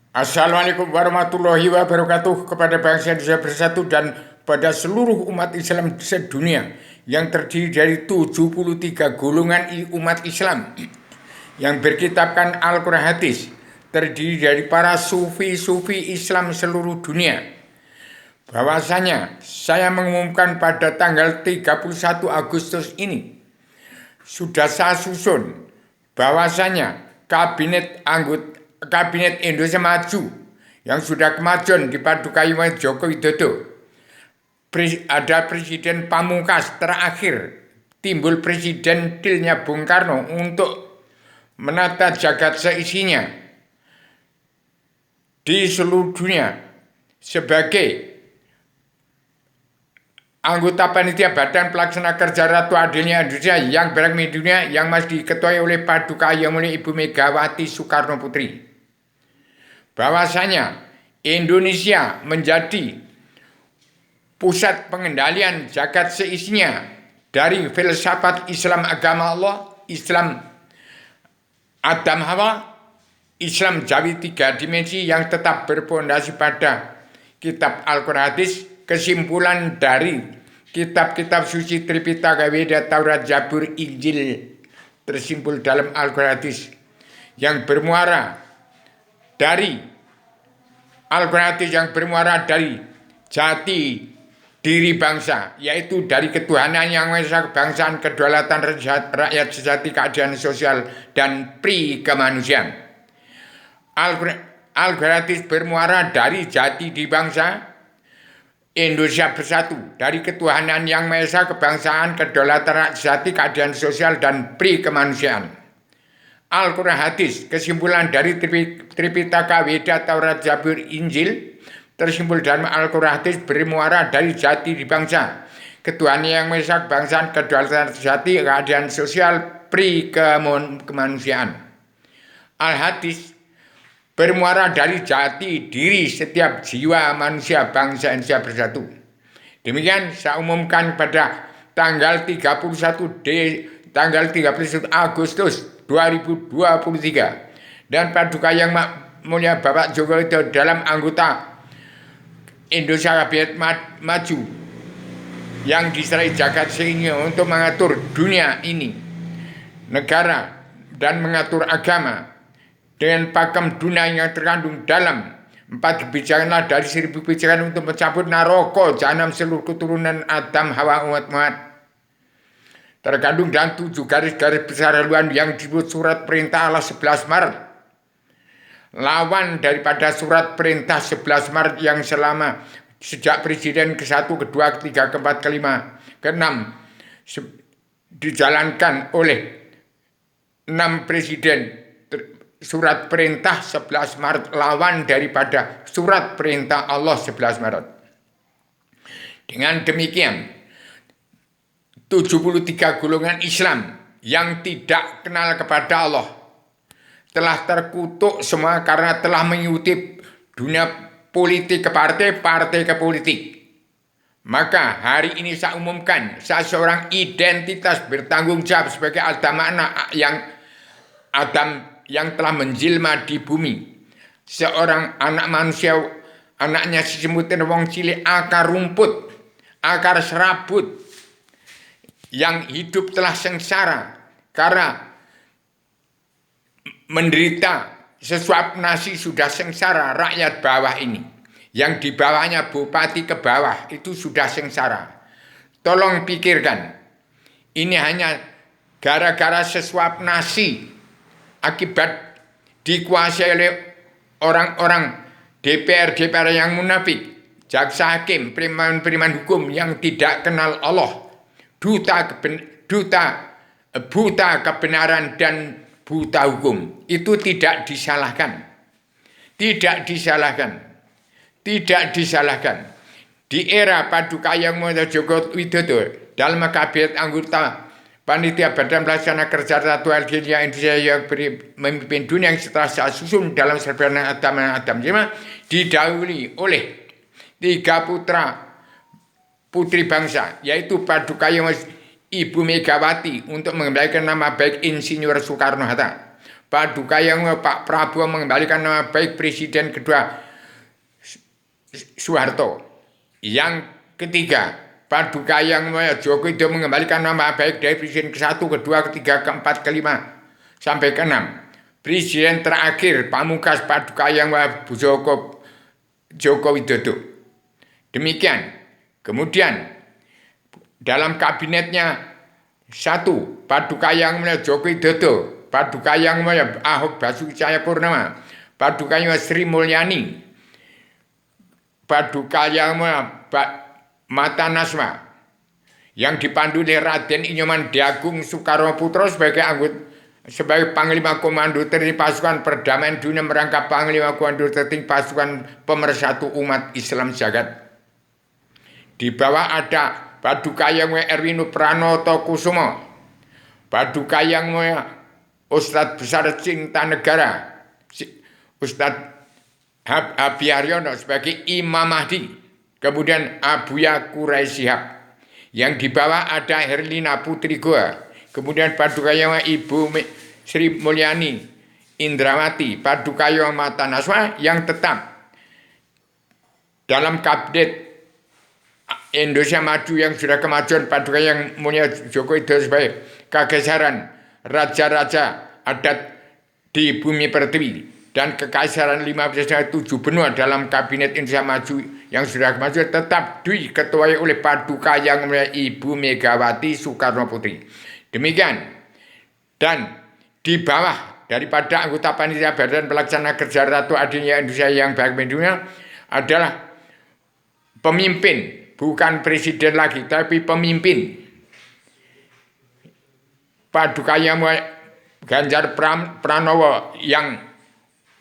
Assalamualaikum warahmatullahi wabarakatuh kepada bangsa Indonesia bersatu dan pada seluruh umat Islam sedunia yang terdiri dari 73 golongan umat Islam yang berkitabkan Al-Quran hadis, terdiri dari para sufi-sufi Islam seluruh dunia. Bahwasanya saya mengumumkan pada tanggal 31 Agustus ini sudah saya susun bahwasanya Kabinet Indonesia Maju yang sudah kemajuan dipadukai oleh Joko Widodo, ada Presiden Pamungkas, terakhir timbul Presiden Tilnya Bung Karno untuk menata jagat seisinya di seluruh dunia sebagai anggota panitia Badan Pelaksana Kerja Ratu Adilnya Indonesia yang beragam dunia yang masih diketuai oleh Paduka Yang Mulia Ibu Megawati Soekarno Putri. Bahwasanya Indonesia menjadi pusat pengendalian jagat seisinya dari filsafat Islam agama Allah, Islam Adam Hawa, Islam Jawi 3 dimensi yang tetap berpondasi pada kitab Al-Quran hadis, kesimpulan dari kitab-kitab suci Tripitaka, Weda, Taurat, Zabur, Injil tersimpul dalam Al-Quran hadis yang bermuara dari Al-Quran hadis yang bermuara dari jati diri bangsa, yaitu dari ketuhanan yang Maha Esa, kebangsaan, kedaulatan rakyat sejati, keadilan sosial dan pri kemanusiaan. Al-Quran hadis bermuara dari jati diri bangsa Indonesia bersatu, dari ketuhanan yang Maha Esa, kebangsaan, kedaulatan rakyat sejati, keadilan sosial dan pri kemanusiaan. Al-Quran hadis, kesimpulan dari Tripitaka, Weda, Taurat, Zabur, Injil tersimpul dalam Al-Quran hadis bermuara dari jati di bangsa, ketuhanan yang Maha Esa, kebangsaan, kedaulatan sejati, keadilan sosial, pri kemanusiaan. Al-Hadis bermuara dari jati diri setiap jiwa manusia bangsa Indonesia bersatu. Demikian saya umumkan pada tanggal 31 Agustus 2023 dan Paduka Yang Mulia Bapak Joko Widodo dalam anggota Indonesia Kabinet Maju yang diserai jagat seini untuk mengatur dunia ini, negara, dan mengatur agama dengan pakem dunia yang terkandung dalam 4 kebijakan dari 1000 kebijakan untuk mencabut naroko jahanam seluruh keturunan Adam Hawa umat Muhammad, terkandung dalam 7 garis-garis besar haluan yang disebut surat perintah Allah 11 Maret. Lawan daripada surat perintah 11 Maret yang sejak Presiden ke-1, ke-2, ke-3, ke-4, ke-5, ke-6 dijalankan oleh 6 Presiden. Surat perintah 11 Maret lawan daripada surat perintah Allah 11 Maret. Dengan demikian 73 golongan Islam yang tidak kenal kepada Allah telah terkutuk semua karena telah mengikuti dunia politik ke partai ke politik. Maka hari ini saya umumkan, saya seorang identitas bertanggung jawab sebagai Adam yang telah menjelma di bumi. Seorang anak manusia, anaknya si semutin wong cilik, akar rumput, akar serabut, yang hidup telah sengsara karena menderita sesuap nasi, sudah sengsara rakyat bawah ini. Yang di bawahnya bupati ke bawah itu sudah sengsara. Tolong pikirkan, ini hanya gara-gara sesuap nasi akibat dikuasai oleh orang-orang DPR yang munafik, jaksa hakim, periman hukum yang tidak kenal Allah, buta kebenaran dan buta hukum. Itu tidak disalahkan. Di era Paduka Yang Mulia Joko Widodo dalam kabinet anggota panitia Badan Pelaksana Kerja Ratu Adilnya Indonesia yang memimpin dunia yang setelah saya susun dalam serbanan Adam Jema, didahului oleh 3 putra putri bangsa, yaitu Paduka Yang Ibu Megawati untuk mengembalikan nama baik Insinyur Soekarno Hatta, Paduka yang Pak Prabowo mengembalikan nama baik Presiden kedua Soeharto. Yang ketiga, Paduka yang Joko Widodo mengembalikan nama baik dari Presiden ke-1, kedua, ketiga, keempat, kelima, sampai ke-6. Presiden terakhir Pamungkas Paduka yang Joko Widodo. Demikian. Kemudian dalam kabinetnya 1, Paduka yang Joko Widodo, Paduka yang Ahok Basuki Cahayapurnama, Paduka yang Sri Mulyani, Paduka yang Mata Nasma, yang dipandu oleh Raden Inyoman Diagung Soekarno Putro sebagai Panglima Komando Tertinggi Pasukan Perdamaian Dunia merangkap Panglima Komando Tertinggi Pasukan Pemersatu Umat Islam Jagat. Di bawah ada Paduka yang Erwin Pranoto Kusumo, Paduka yang Ustadz Besar Cinta Negara, Ustadz Habib Haryono sebagai Imam Mahdi, kemudian Abuya Quraisy Shihab. Yang di bawah ada Herlina Putri Goa, kemudian Paduka yang Ibu Sri Mulyani Indrawati, Paduka yang Mata Naswa yang tetap dalam kabinet Indonesia Maju yang sudah kemajuan, Paduka yang Mulia Joko Widodo sebagai Kekaisaran Raja-Raja Adat di Bumi Pertiwi dan Kekaisaran 15 7 benua dalam Kabinet Indonesia Maju yang sudah kemajuan tetap diketuai oleh Paduka yang Mulia Ibu Megawati Soekarno Putri. Demikian. Dan di bawah daripada anggota panitia Badan Pelaksana Kerja Ratu Adanya Indonesia yang baik dunia adalah pemimpin, bukan presiden lagi, tapi pemimpin. Paduka yang Ganjar Pranowo yang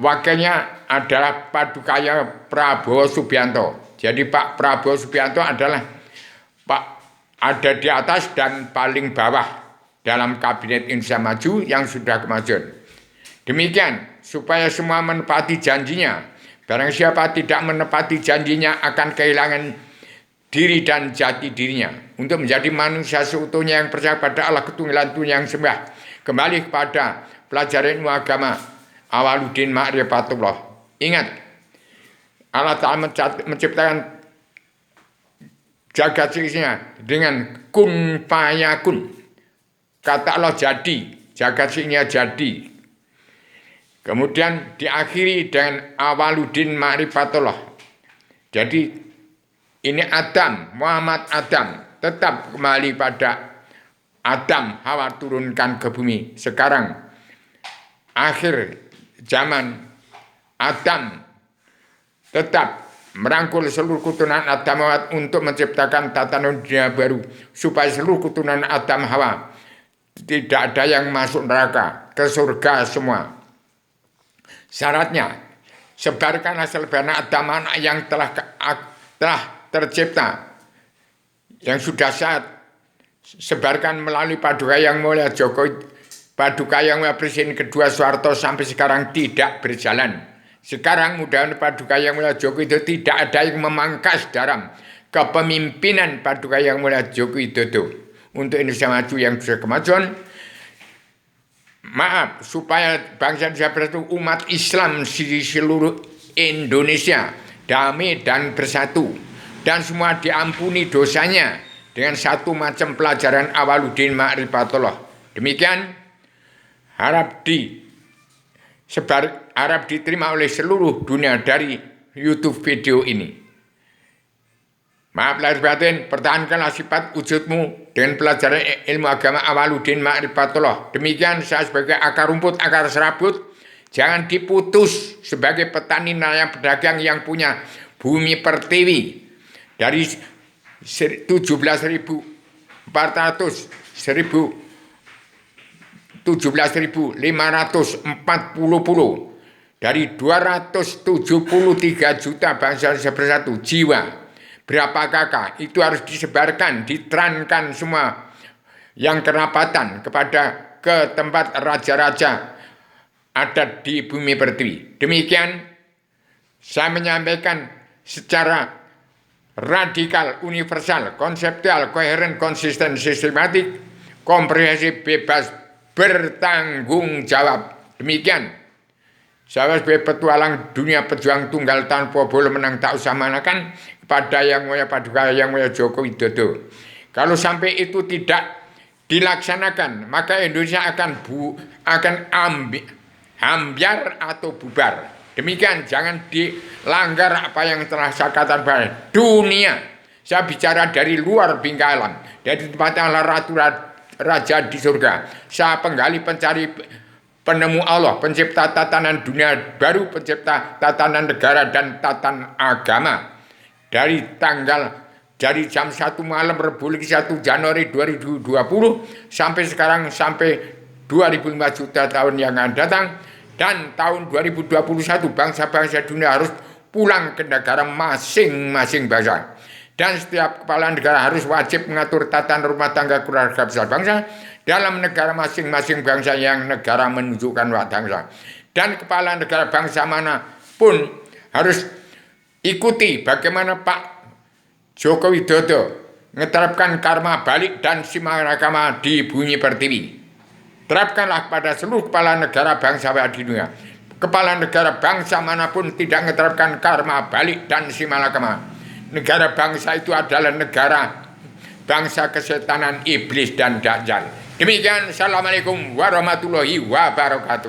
wakilnya adalah Paduka yang Prabowo Subianto. Jadi Pak Prabowo Subianto adalah ada di atas dan paling bawah dalam Kabinet Indonesia Maju yang sudah kemajuan. Demikian supaya semua menepati janjinya. Barang siapa tidak menepati janjinya akan kehilangan diri dan jati dirinya untuk menjadi manusia seutuhnya yang percaya pada Allah Ketunggalan Tuhan yang sembah. Kembali kepada pelajaran ilmu agama Awaluddin Ma'rifatullah. Ingat, Allah Ta'ala menciptakan jagat seisinya dengan kun fayakun. Kata Allah jadi, jagat seisinya jadi. Kemudian diakhiri dengan Awaluddin Ma'rifatullah. Jadi ini Adam, Muhammad Adam, tetap kembali pada Adam, Hawa turunkan ke bumi. Sekarang akhir zaman, Adam tetap merangkul seluruh keturunan Adam Hawa untuk menciptakan tatanan dunia baru supaya seluruh keturunan Adam Hawa tidak ada yang masuk neraka, ke surga semua. Syaratnya sebarkan asal bana Adam anak yang telah tercipta, yang sudah saat sebarkan melalui Paduka yang Mulia Paduka yang Mulia Presiden kedua Soeharto sampai sekarang tidak berjalan. Sekarang mudah-mudahan Paduka yang Mulia Joko Widodo tidak ada yang memangkas dalam kepemimpinan Paduka yang Mulia Joko Widodo untuk Indonesia Maju yang sudah kemajuan. Maaf, supaya bangsa Indonesia bersatu, umat Islam di seluruh Indonesia damai dan bersatu, dan semua diampuni dosanya dengan satu macam pelajaran Awaluddin Ma'rifatullah. Demikian harap diterima oleh seluruh dunia dari YouTube video ini. Maaf lahir batin, pertahankanlah sifat wujudmu dengan pelajaran ilmu agama Awaluddin Ma'rifatullah. Demikian saya sebagai akar rumput, akar serabut, jangan diputus sebagai petani nelayan pedagang yang punya bumi pertiwi dari 17.540 pulau dari 273 juta bangsa Indonesia bersatu jiwa. Berapa kakak itu harus disebarkan, diterankan semua yang kerapatan ke tempat raja-raja adat di bumi pertiwi. Demikian saya menyampaikan secara radikal, universal, konseptual, koheren, konsisten, sistematik, komprehensif, bebas, bertanggung jawab. Demikian. Saya sebagai petualang dunia pejuang tunggal tanpa bola menang tak usah manakan kepada yang mulia Paduka Yang Mulia Joko Widodo. Kalau sampai itu tidak dilaksanakan, maka Indonesia akan ambiar atau bubar. Demikian, jangan dilanggar apa yang telah saya katakan pada dunia. Saya bicara dari luar bingkai alam, dari tempatnya Allah Ratu Raja di surga. Saya penggali pencari penemu Allah, pencipta tatanan dunia baru, pencipta tatanan negara dan tatanan agama. Dari jam 1 malam Republik 1 Januari 2020 sampai sekarang, sampai 25 juta tahun yang akan datang, dan tahun 2021 bangsa-bangsa dunia harus pulang ke negara masing-masing bangsa. Dan setiap kepala negara harus wajib mengatur tatanan rumah tangga keluarga besar bangsa dalam negara masing-masing bangsa yang negara menunjukkan watak bangsa. Dan kepala negara bangsa manapun harus ikuti bagaimana Pak Joko Widodo menerapkan karma balik dan simalakama di bumi pertiwi. Terapkanlah pada seluruh kepala negara bangsa di dunia. Kepala negara bangsa manapun tidak menerapkan karma balik dan simalakama. Negara bangsa itu adalah negara bangsa kesetanan iblis dan dajjal. Demikian, assalamualaikum warahmatullahi wabarakatuh.